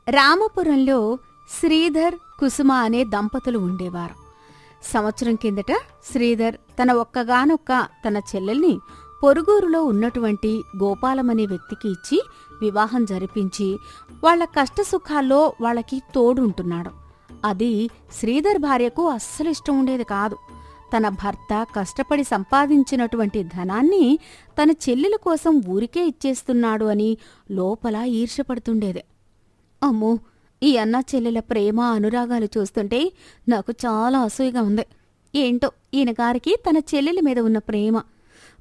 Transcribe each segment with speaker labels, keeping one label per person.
Speaker 1: రామపురంలో శ్రీధర్, కుసుమ అనే దంపతులు ఉండేవారు. సంవత్సరం కిందట శ్రీధర్ తన ఒక్కగానొక్క తన చెల్లెల్ని పొరుగురులో ఉన్నటువంటి గోపాలమనే వ్యక్తికి ఇచ్చి వివాహం జరిపించి వాళ్ల కష్టసుఖాల్లో వాళ్ళకి తోడుంటున్నాడు. అది శ్రీధర్ భార్యకు అస్సలు ఇష్టం ఉండేది కాదు. తన భర్త కష్టపడి సంపాదించినటువంటి ధనాన్ని తన చెల్లెల కోసం ఊరికే ఇచ్చేస్తున్నాడు అని లోపల ఈర్ష్యపడుతుండేది. అమ్మో, ఈ అన్నా చెల్లెల ప్రేమ అనురాగాలు చూస్తుంటే నాకు చాలా అసూయగా ఉంది. ఏంటో ఈయనగారికి తన చెల్లెల మీద ఉన్న ప్రేమ.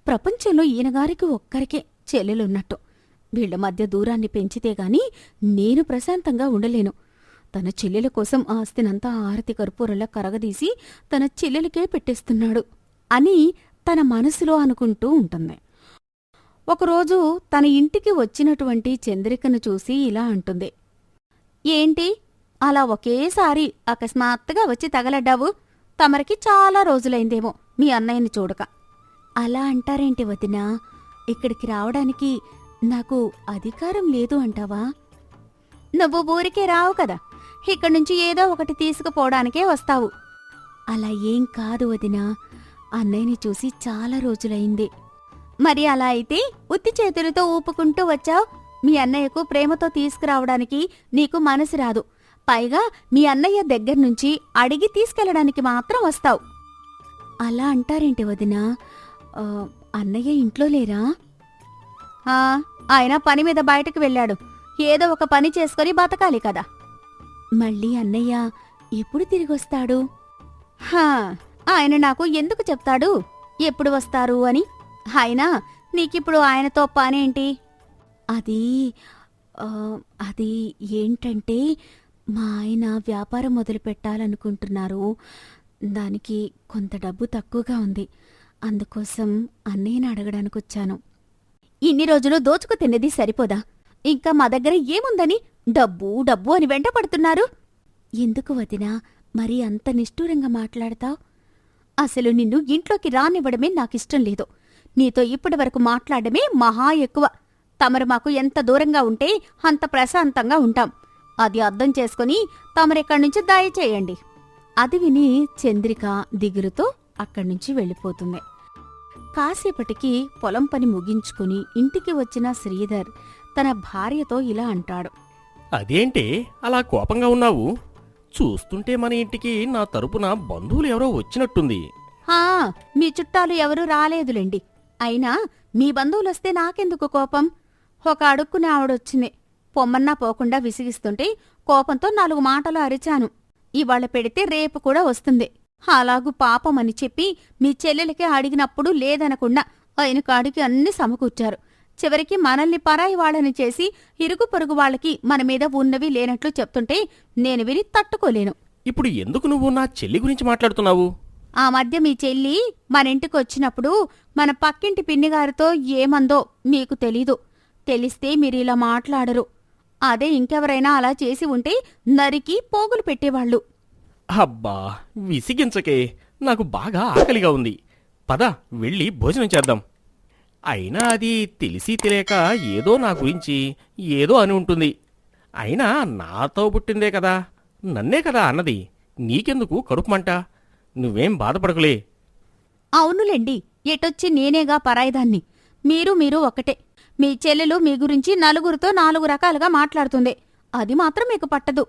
Speaker 1: ప్రపంచంలో ఈయనగారికి ఒక్కరికే చెల్లెలున్నట్టు. వీళ్ల మధ్య దూరాన్ని పెంచితేగాని నేను ప్రశాంతంగా ఉండలేను. తన చెల్లెల కోసం ఆస్తినంతా ఆరతి కర్పూరంలా కరగదీసి తన చెల్లెలకే పెట్టేస్తున్నాడు అని తన మనసులో అనుకుంటూ ఉంటుంది. ఒకరోజు తన ఇంటికి వచ్చినటువంటి చంద్రికను చూసి ఇలా అంటుంది. ఏంటి అలా ఒకేసారి అకస్మాత్తుగా వచ్చి తగలడ్డావు? తమరికి చాలా రోజులైందేమో మీ అన్నయ్యని చూడక. అలా అంటారేంటి వదినా? ఇక్కడికి రావడానికి నాకు అధికారం లేదు అంటావా? నువ్వు ఊరికే రావు కదా, ఇక్కడ్నుంచి ఏదో ఒకటి తీసుకుపోవడానికే వస్తావు. అలా ఏం కాదు వదినా, అన్నయ్యని చూసి చాలా రోజులైంది. మరి అలా అయితే ఉత్తి చేతులతో ఊపుకుంటూ వచ్చావు. మీ అన్నయ్యకు ప్రేమతో తీసుకురావడానికి నీకు మనసు రాదు. పైగా మీ అన్నయ్య దగ్గర్నుంచి అడిగి తీసుకెళ్లడానికి మాత్రం వస్తావు. అలా అంటారేంటి వదినా? అన్నయ్య ఇంట్లో లేరా? ఆయన పని మీద బయటకు వెళ్ళాడు. ఏదో ఒక పని చేసుకుని బతకాలి కదా. మళ్ళీ అన్నయ్య ఎప్పుడు తిరిగొస్తాడు? ఆయన నాకు ఎందుకు చెప్తాడు ఎప్పుడు వస్తారు అని? అయినా నీకిప్పుడు ఆయనతో పనేంటి? అది ఏంటంటే, మా ఆయన వ్యాపారం మొదలు పెట్టాలనుకుంటున్నారు. దానికి కొంత డబ్బు తక్కువగా ఉంది. అందుకోసం అన్నయ్యని అడగడానికొచ్చాను. ఇన్ని రోజులు దోచుకు తిన్నది సరిపోదా? ఇంకా మా దగ్గర ఏముందని డబ్బు డబ్బు అని వెంటపడుతున్నారు? ఎందుకు వదినా మరి అంత నిష్ఠూరంగా మాట్లాడతావ్? అసలు నిన్ను ఇంట్లోకి రానివ్వడమే నాకిష్టం లేదు. నీతో ఇప్పటివరకు మాట్లాడమే మహా ఎక్కువ. తమరు మాకు ఎంత దూరంగా ఉంటే అంత ప్రశాంతంగా ఉంటాం. అది అర్థం చేసుకుని తమరెక్కడ్నుంచి దయచేయండి. అది విని చంద్రిక దిగులుతో అక్కడ్నుంచి వెళ్ళిపోతుంది. కాసేపటికి పొలం పని ముగించుకుని ఇంటికి వచ్చిన శ్రీధర్ తన భార్యతో ఇలా అంటాడు.
Speaker 2: అదేంటే అలా కోపంగా ఉన్నావు? చూస్తుంటే మన ఇంటికి నా తరపున బంధువులు ఎవరో వచ్చినట్టుంది.
Speaker 1: మీ చుట్టాలు ఎవరూ రాలేదులేండి. అయినా మీ బంధువులొస్తే నాకెందుకు కోపం? ఒక అడుక్కునే ఆవిడొచ్చింది. పొమ్మన్నా పోకుండా విసిగిస్తుంటే కోపంతో 4 మాటలు అరిచాను. ఇవాళ పెడితే రేపు కూడా వస్తుంది. అలాగూ పాపమని చెప్పి మీ చెల్లెలకి అడిగినప్పుడు లేదనకుండా ఆయన కాడికి అన్ని సమకూర్చారు. చివరికి మనల్ని పరాయి వాళ్ళని చేసి ఇరుగు పొరుగు వాళ్ళకి మన మీద ఉన్నవి లేనట్లు చెప్తుంటే నేను విని తట్టుకోలేను.
Speaker 2: ఇప్పుడు ఎందుకు నువ్వు నా చెల్లి గురించి మాట్లాడుతున్నావు?
Speaker 1: ఆ మధ్య మీ చెల్లి మనింటికొచ్చినప్పుడు మన పక్కింటి పిన్నిగారితో ఏమందో మీకు తెలీదు. తెలిస్తే మీరిలా మాట్లాడరు. అదే ఇంకెవరైనా అలా చేసి ఉంటే నరికి పోగులు పెట్టేవాళ్ళు.
Speaker 2: అబ్బా, విసిగించకే. నాకు బాగా ఆకలిగా ఉంది. పద వెళ్ళి భోజనం చేద్దాం. అయినా అది తెలిసి తెలియక ఏదో నా గురించి ఏదో అని ఉంటుంది. అయినా నాతో పుట్టిందే కదా, నన్నే కదా అన్నది. నీకెందుకు కడుపుమంట? నువ్వేం బాధపడకులే.
Speaker 1: అవునులేండి, ఎటొచ్చి నేనేగా పరాయిదాన్ని. మీరు ఒక్కటే. మీ చెల్లెలు మీ గురించి నలుగురితో 4 రకాలుగా మాట్లాడుతుంది. అది మాత్రం మీకు పట్టదు.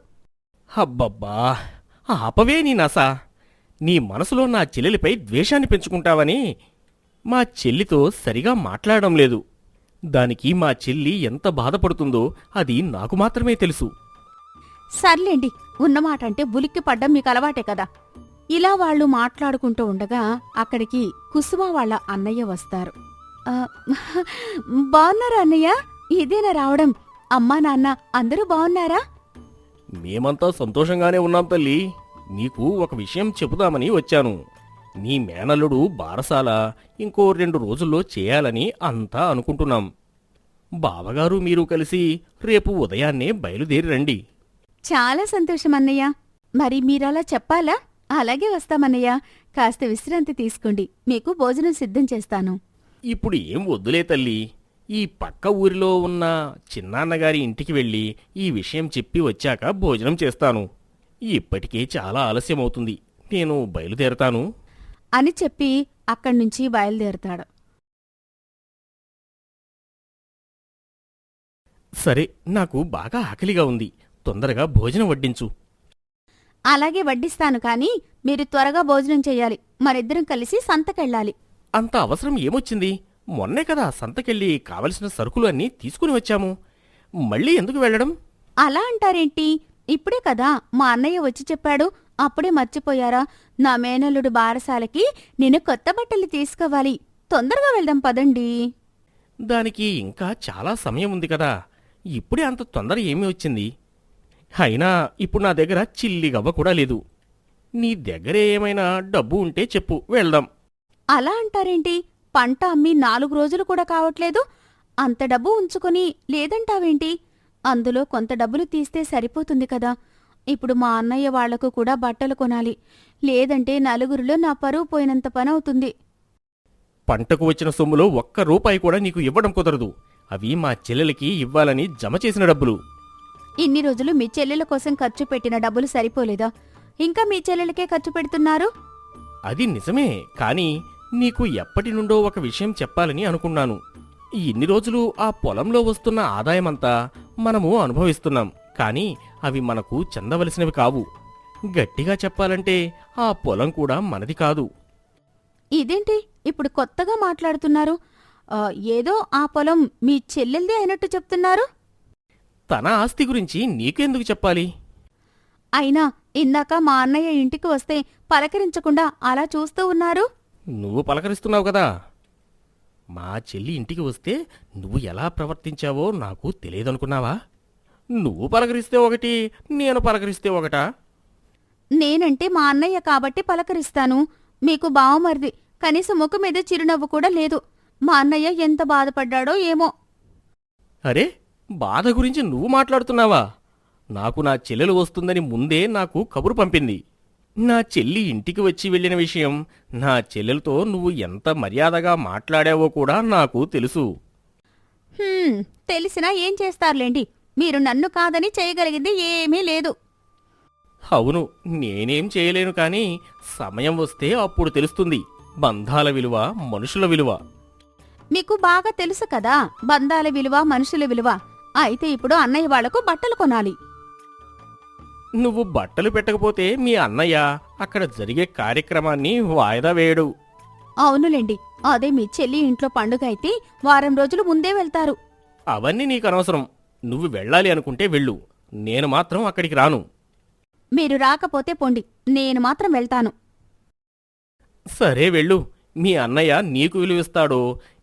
Speaker 2: అబ్బబ్బా, ఆపవే నీ నసా. నీ మనసులో నా చెల్లెలిపై ద్వేషాన్ని పెంచుకుంటావని మా చెల్లితో సరిగా మాట్లాడడం లేదు. దానికి మా చెల్లి ఎంత బాధపడుతుందో అది నాకు మాత్రమే తెలుసు.
Speaker 1: సర్లేండి, ఉన్నమాటంటే ఉలిక్కి పడ్డం మీకు అలవాటే కదా. ఇలా వాళ్లు మాట్లాడుకుంటూ ఉండగా అక్కడికి కుసుమ వాళ్ల అన్నయ్య వస్తారు. బావున్నారా అన్నయ్య? ఇదేనా రావడం? అమ్మా నాన్న అందరూ బావున్నారా?
Speaker 2: మేమంతా సంతోషంగానే ఉన్నాం తల్లి. నీకు ఒక విషయం చెబుదామని వచ్చాను. నీ మేనల్లుడు బారసాల ఇంకో 2 రోజుల్లో చేయాలని అంతా అనుకుంటున్నాం. బావగారు మీరు కలిసి రేపు ఉదయాన్నే బయలుదేరి రండి.
Speaker 1: చాలా సంతోషం అన్నయ్య. మరి మీరలా చెప్పాలా? అలాగే వస్తామన్నయ్య. కాస్త విశ్రాంతి తీసుకోండి, మీకు భోజనం సిద్ధం చేస్తాను.
Speaker 2: ఇప్పుడు ఏం వద్దులే తల్లి. ఈ పక్క ఊరిలో ఉన్న చిన్నాన్నగారి ఇంటికి వెళ్ళి ఈ విషయం చెప్పి వచ్చాక భోజనం చేస్తాను. ఇప్పటికే చాలా ఆలస్యమవుతుంది. నేను బయలుదేరతాను.
Speaker 1: అని చెప్పి అక్కడ్నుంచి బయలుదేరతాడు.
Speaker 2: సరే, నాకు బాగా ఆకలిగా ఉంది. తొందరగా భోజనం వడ్డించు.
Speaker 1: అలాగే వడ్డిస్తాను, కాని మీరు త్వరగా భోజనం చెయ్యాలి. మనిద్దరం కలిసి సంతకెళ్ళాలి.
Speaker 2: అంత అవసరం ఏమొచ్చింది? మొన్నే కదా సంతకెళ్ళి కావలసిన సరుకులు అన్నీ తీసుకుని వచ్చాము. మళ్ళీ ఎందుకు వెళ్ళడం?
Speaker 1: అలా అంటారేంటి? ఇప్పుడే కదా మా అన్నయ్య వచ్చి చెప్పాడు. అప్పుడే మర్చిపోయారా? నా మేనల్లుడు బారసాలకి నేను కొత్త బట్టలు తీసుకోవాలి. తొందరగా వెళ్దాం పదండి.
Speaker 2: దానికి ఇంకా చాలా సమయం ఉంది కదా. ఇప్పుడే అంత తొందర ఏమీ వచ్చింది? అయినా ఇప్పుడు నా దగ్గర చిల్లిగవ్వ కూడా లేదు. నీ దగ్గర ఏమైనా డబ్బు ఉంటే చెప్పు, వెళ్దాం.
Speaker 1: అలా అంటారేంటి? పంట అమ్మి 4 రోజులు కూడా కావట్లేదు. అంత డబ్బు ఉంచుకొని లేదంటావేంటి? అందులో కొంత డబ్బులు తీస్తే సరిపోతుంది కదా. ఇప్పుడు మా అన్నయ్య వాళ్లకు కూడా బట్టలు కొనాలి. లేదంటే నలుగురిలో నా పరువు పోయినంత పనవుతుంది.
Speaker 2: పంటకు వచ్చిన సొమ్ములో ₹1 కూడా నీకు ఇవ్వడం కుదరదు. అవి మా చెల్లెలకి ఇవ్వాలని జమ చేసిన డబ్బులు.
Speaker 1: ఇన్ని రోజులు మీ చెల్లెల కోసం ఖర్చు పెట్టిన డబ్బులు సరిపోలేదా? ఇంకా మీ చెల్లెలకే ఖర్చు పెడుతున్నారు.
Speaker 2: అది నిజమే, కానీ నీకు ఎప్పటి నుండో ఒక విషయం చెప్పాలని అనుకున్నాను. ఇన్ని రోజులు ఆ పొలంలో వస్తున్న ఆదాయమంతా మనము అనుభవిస్తున్నాం, కానీ అవి మనకు చెందవలసినవి కావు. గట్టిగా చెప్పాలంటే ఆ పొలం కూడా మనది కాదు.
Speaker 1: ఇదేంటి ఇప్పుడు కొత్తగా మాట్లాడుతున్నారు? ఏదో ఆ పొలం మీ చెల్లెల్దే అయినట్టు చెప్తున్నారు.
Speaker 2: తన ఆస్తి గురించి నీకెందుకు చెప్పాలి?
Speaker 1: అయినా ఇందాక మా అన్నయ్య ఇంటికి వస్తే పలకరించకుండా అలా చూస్తూ ఉన్నారు.
Speaker 2: నువ్వు పలకరిస్తున్నావు కదా. మా చెల్లి ఇంటికి వస్తే నువ్వు ఎలా ప్రవర్తించావో నాకు తెలియదనుకున్నావా? నువ్వు పలకరిస్తే ఒకటి, నేను పలకరిస్తే ఒకటా?
Speaker 1: నేనంటే మా అన్నయ్య కాబట్టి పలకరిస్తాను. మీకు బావమరిది, కనీసం ముఖం మీద చిరునవ్వు కూడా లేదు. మా అన్నయ్య ఎంత బాధపడ్డాడో ఏమో.
Speaker 2: అరే, బాధ గురించి నువ్వు మాట్లాడుతున్నావా? నాకు నా చెల్లెలు వస్తుందని ముందే నాకు కబురు పంపింది. నా చెల్లి ఇంటికి వచ్చి వెళ్ళిన విషయం, నా చెల్లెలతో నువ్వు ఎంత మర్యాదగా మాట్లాడావో కూడా నాకు తెలుసు.
Speaker 1: తెలిసినా ఏం చేస్తారులేండి. మీరు నన్ను కాదని చేయగలిగింది ఏమీ లేదు.
Speaker 2: అవును, నేనేం చేయలేను, కానీ సమయం వస్తే అప్పుడు తెలుస్తుంది బంధాల విలువ, మనుషుల విలువ.
Speaker 1: మీకు బాగా తెలుసు కదా బంధాల విలువ, మనుషుల విలువ. అయితే ఇప్పుడు అన్నయ్య వాళ్లకు బట్టలు కొనాలి.
Speaker 2: నువ్వు బట్టలు పెట్టకపోతే మీ అన్నయ్య అక్కడ జరిగే కార్యక్రమాన్ని వాయిదా వేయడు.
Speaker 1: అవునులేండి, అదే మీ చెల్లి ఇంట్లో పండుగ అయితే వారం రోజులు ముందే వెళ్తారు.
Speaker 2: అవన్నీ నీకనవసరం. నువ్వు వెళ్ళాలి అనుకుంటే వెళ్ళు, నేను మాత్రం అక్కడికి రాను.
Speaker 1: మీరు రాకపోతే పొండి, నేను మాత్రం వెళ్తాను.
Speaker 2: సరే వెళ్ళు. మీ అన్నయ్య నీకు విలువిస్తాడో,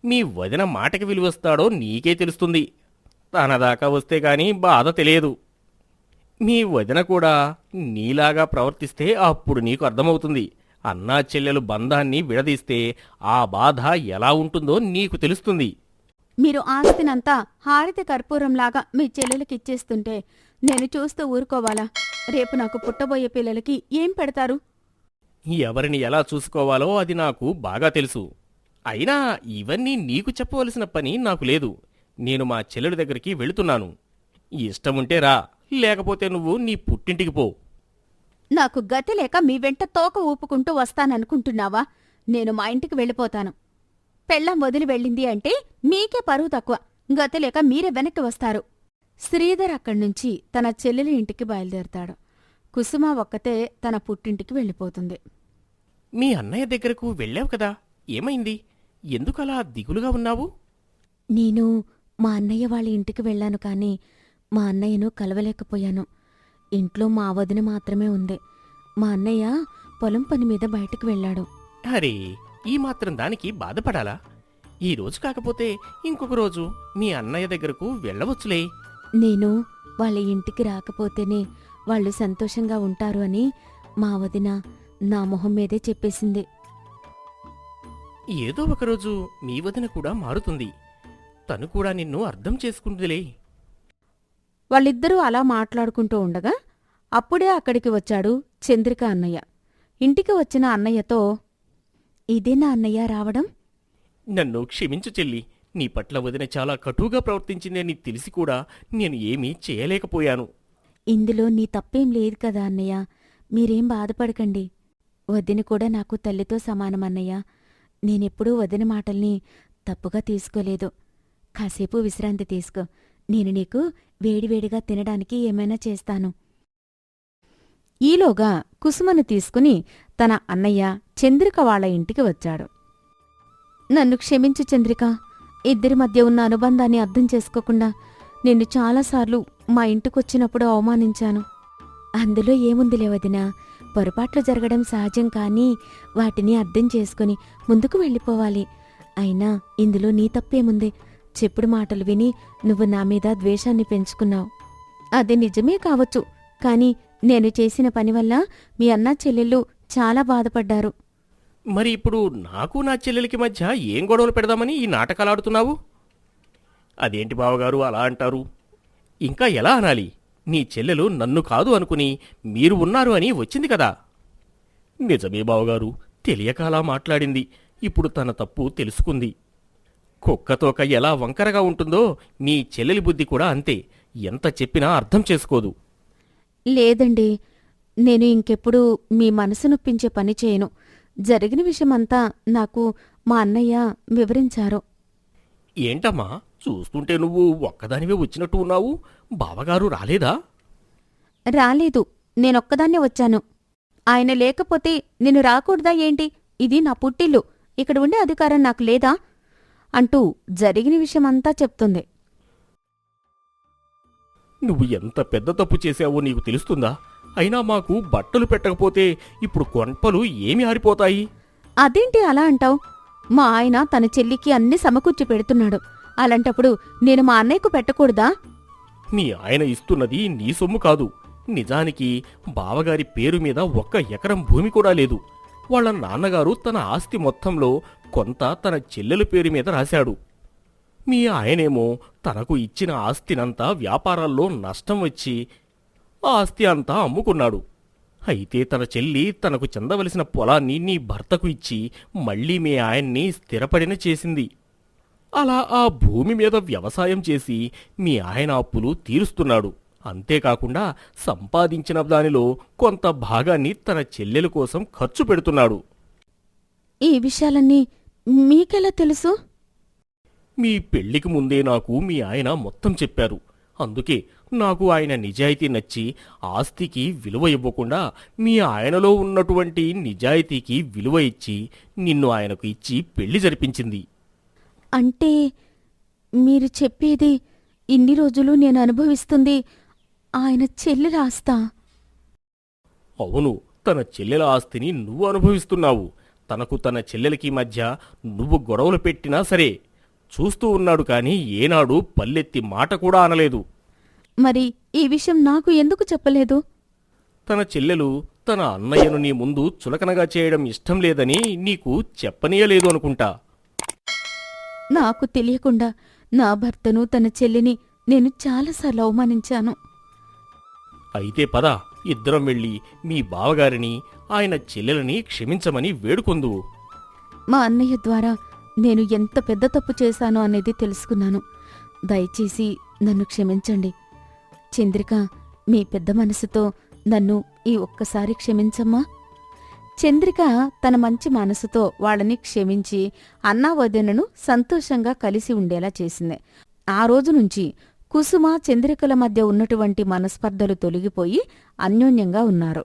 Speaker 2: మీ వదిన మాటకి విలువిస్తాడో నీకే తెలుస్తుంది. తనదాకా వస్తే గాని బాధ తెలియదు. మీ వదిన కూడా నీలాగా ప్రవర్తిస్తే అప్పుడు నీకు అర్థమవుతుంది. అన్నా చెల్లెలు బంధాన్ని విడదీస్తే ఆ బాధ ఎలా ఉంటుందో నీకు తెలుస్తుంది.
Speaker 1: మీరు ఆస్తినంతా హారిత కర్పూరంలాగా మీ చెల్లెలకిచ్చేస్తుంటే నేను చూస్తూ ఊరుకోవాలా? రేపు నాకు పుట్టబోయే పిల్లలకి ఏం పెడతారు?
Speaker 2: ఎవరిని ఎలా చూసుకోవాలో అది నాకు బాగా తెలుసు. అయినా ఇవన్నీ నీకు చెప్పవలసిన పని నాకు లేదు. నేను మా చెల్లెడి దగ్గరికి వెళుతున్నాను. ఇష్టముంటే రా, లేకపోతే నువ్వు నీ పుట్టింటికి పో.
Speaker 1: నాకు గతి లేక మీ వెంట తోక ఊపుకుంటూ వస్తాననుకుంటున్నావా? నేను మా ఇంటికి వెళ్ళిపోతాను. పెళ్ళం వదిలి వెళ్ళింది అంటే మీకే పరువు తక్కువ. గతి లేక మీరే వెనక్కి వస్తారు. శ్రీధర్ అక్కడ్నుంచి తన చెల్లెలి ఇంటికి బయలుదేరతాడు. కుసుమ ఒక్కతే తన పుట్టింటికి వెళ్ళిపోతుంది.
Speaker 2: మీ అన్నయ్య దగ్గరకు వెళ్ళావు కదా, ఏమైంది? ఎందుకలా దిగులుగా ఉన్నావు?
Speaker 1: నేను మా అన్నయ్య వాళ్ళ ఇంటికి వెళ్ళాను, కానీ మా అన్నయ్యను కలవలేకపోయాను. ఇంట్లో మా వదిన మాత్రమే ఉంది. మా అన్నయ్య పొలం పని మీద బయటకు వెళ్ళాడు.
Speaker 2: అరే, ఈ మాత్రం దానికి బాధపడాలా? ఈ రోజు కాకపోతే ఇంకొక రోజు మీ అన్నయ్య దగ్గరకు వెళ్ళవచ్చులే.
Speaker 1: నేను వాళ్ళ ఇంటికి రాకపోతేనే వాళ్ళు సంతోషంగా ఉంటారు అని మా వదిన నా మొహం మీదే చెప్పేసింది.
Speaker 2: ఏదో ఒకరోజు మీ వదిన కూడా మారుతుంది. తను కూడా నిన్ను అర్థం చేసుకుంటుందిలే.
Speaker 1: వాళ్ళిద్దరూ అలా మాట్లాడుకుంటూ ఉండగా అప్పుడే అక్కడికి వచ్చాడు చంద్రిక అన్నయ్య. ఇంటికి వచ్చిన అన్నయ్యతో, ఇదేనా అన్నయ్య రావడం?
Speaker 2: నన్ను క్షమించు చెల్లి. నీ పట్ల వదిన చాలా కటువుగా ప్రవర్తించిందని తెలిసి కూడా నేను ఏమీ చేయలేకపోయాను.
Speaker 1: ఇందులో నీ తప్పేం లేదు కదా అన్నయ్య. మీరేం బాధపడకండి. వదిన కూడా నాకు తల్లితో సమానమన్నయ్య. నేనెప్పుడూ వదిన మాటల్ని తప్పుగా తీసుకోలేదు. కాసేపు విశ్రాంతి తీసుకో. నేను నీకు వేడివేడిగా తినడానికి ఏమైనా చేస్తాను. ఈలోగా కుసుమను తీసుకుని తన అన్నయ్య చంద్రిక వాళ్ళ ఇంటికి వచ్చాడు. నన్ను క్షమించు చంద్రిక. ఇద్దరి మధ్య ఉన్న అనుబంధాన్ని అర్థం చేసుకోకుండా నిన్ను చాలాసార్లు మా ఇంటికొచ్చినప్పుడు అవమానించాను. అందులో ఏముందిలే వదినా, పొరపాట్లు జరగడం సహజం, కానీ వాటిని అర్థం చేసుకుని ముందుకు వెళ్ళిపోవాలి. అయినా ఇందులో నీ తప్పేముంది? చెప్పుడు మాటలు విని నువ్వు నా మీద ద్వేషాన్ని పెంచుకున్నావు. అది నిజమే కావచ్చు, కాని నేను చేసిన పని వల్ల మీ అన్నా చెల్లెళ్ళు చాలా బాధపడ్డారు.
Speaker 2: మరి ఇప్పుడు నాకు నా చెల్లెలికి మధ్య ఏం గొడవలు పెడదామని ఈ నాటకాలాడుతున్నావు? అదేంటి బావగారు అలా అంటారు? ఇంకా ఎలా అనాలి? నీ చెల్లెలు నన్ను కాదు అనుకుని మీరు ఉన్నారు అని వచ్చింది కదా. నిజమే బావగారు, తెలియక అలా మాట్లాడింది. ఇప్పుడు తన తప్పు తెలుసుకుంది. కుక్కతోక ఎలా వంకరగా ఉంటుందో నీ చెల్లెలి బుద్ధి కూడా అంతే. ఎంత చెప్పినా అర్థం చేసుకోదు.
Speaker 1: లేదండి, నేను ఇంకెప్పుడు మీ మనసు నొప్పించే పని చేయను. జరిగిన విషయమంతా నాకు మా అన్నయ్య వివరించారు.
Speaker 2: ఏంటమ్మా, చూస్తుంటే నువ్వు ఒక్కదానివే వచ్చినట్టు ఉన్నావు. బావగారు రాలేదా?
Speaker 1: రాలేదు, నేనొక్కదాన్నే వచ్చాను. ఆయన లేకపోతే నేను రాకూడదా ఏంటి? ఇది నా పుట్టిల్లు, ఇక్కడ ఉండే అధికారం నాకు లేదా? అంటూ జరిగిన విషయమంతా చెప్తుంది.
Speaker 2: నువ్వు ఎంత పెద్ద తప్పు చేశావో నీకు తెలుస్తుందా? అయినా మాకు బట్టలు పెట్టకపోతే ఇప్పుడు కొంపలు ఏమి ఆరిపోతాయి?
Speaker 1: అదేంటి అలా అంటావ్? మా ఆయన తన చెల్లికి అన్ని సమకూర్చి పెడుతున్నాడు. అలాంటప్పుడు నేను మా అన్నయ్యకు పెట్టకూడదా?
Speaker 2: మీ ఆయన ఇస్తున్నది నీ సొమ్ము కాదు. నిజానికి బావగారి పేరు మీద 1 ఎకరం భూమి కూడా లేదు. వాళ్ళ నాన్నగారు తన ఆస్తి మొత్తంలో కొంత తన చెల్లెల పేరు మీద రాశాడు. మీ ఆయనేమో తనకు ఇచ్చిన ఆస్తినంతా వ్యాపారాల్లో నష్టం వచ్చి ఆ ఆస్తి అంతా అమ్ముకున్నాడు. అయితే తన చెల్లి తనకు చెందవలసిన పొలాన్ని నీ భర్తకు ఇచ్చి మళ్లీ మీ ఆయన్ని స్థిరపడిన చేసింది. అలా ఆ భూమి మీద వ్యవసాయం చేసి మీ ఆయన అప్పులు తీరుస్తున్నాడు. అంతేకాకుండా సంపాదించిన దానిలో కొంత భాగాన్ని తన చెల్లెల కోసం ఖర్చు పెడుతున్నాడు.
Speaker 1: ఈ విషయాలన్నీ మీకెలా తెలుసు?
Speaker 2: మీ పెళ్లికి ముందే నాకు మీ ఆయన మొత్తం చెప్పారు. అందుకే నాకు ఆయన నిజాయితీ నచ్చి ఆస్తికి విలువ ఇవ్వకుండా మీ ఆయనలో ఉన్నటువంటి నిజాయితీకి విలువ ఇచ్చి నిన్ను ఆయనకు ఇచ్చి పెళ్లి జరిపించింది.
Speaker 1: అంటే మీరు చెప్పేది ఇన్ని రోజులు నేను అనుభవిస్తుంది ఆయన చెల్లెల ఆస్తా?
Speaker 2: అవును, తన చెల్లెల ఆస్తిని నువ్వు అనుభవిస్తున్నావు. తనకు తన చెల్లెలకి మధ్య నువ్వు గొడవలు పెట్టినా సరే చూస్తూ ఉన్నాడు, కాని ఏనాడు పల్లెత్తి మాట కూడా అనలేదు.
Speaker 1: మరి ఈ విషయం నాకు ఎందుకు చెప్పలేదు?
Speaker 2: తన చెల్లెలు తన అన్నయ్యను నీ ముందు చులకనగా చేయడం ఇష్టం లేదని నీకు చెప్పనీయలేదు అనుకుంటా.
Speaker 1: నాకు తెలియకుండా నా భర్తను తన చెల్లిని నేను చాలాసార్లు అవమానించాను.
Speaker 2: అయితే పద, ఇద్దరం వెళ్ళి మీ బావగారిని ఆయన చెల్లెలని క్షమించమని వేడుకొందువు.
Speaker 1: మా అన్నయ్య ద్వారా నేను ఎంత పెద్ద తప్పు చేశానో అనేది తెలుసుకున్నాను. దయచేసి నన్ను క్షమించండి. చంద్రిక, మీ పెద్ద మనసుతో నన్ను ఈ ఒక్కసారి క్షమించమ్మా. చంద్రిక తన మంచి మనసుతో వాళ్ళని క్షమించి అన్నా వదినను సంతోషంగా కలిసి ఉండేలా చేసింది. ఆ రోజు నుంచి కుసుమ చంద్రికల మధ్య ఉన్నటువంటి మనస్పర్ధలు తొలగిపోయి అన్యోన్యంగా ఉన్నారు.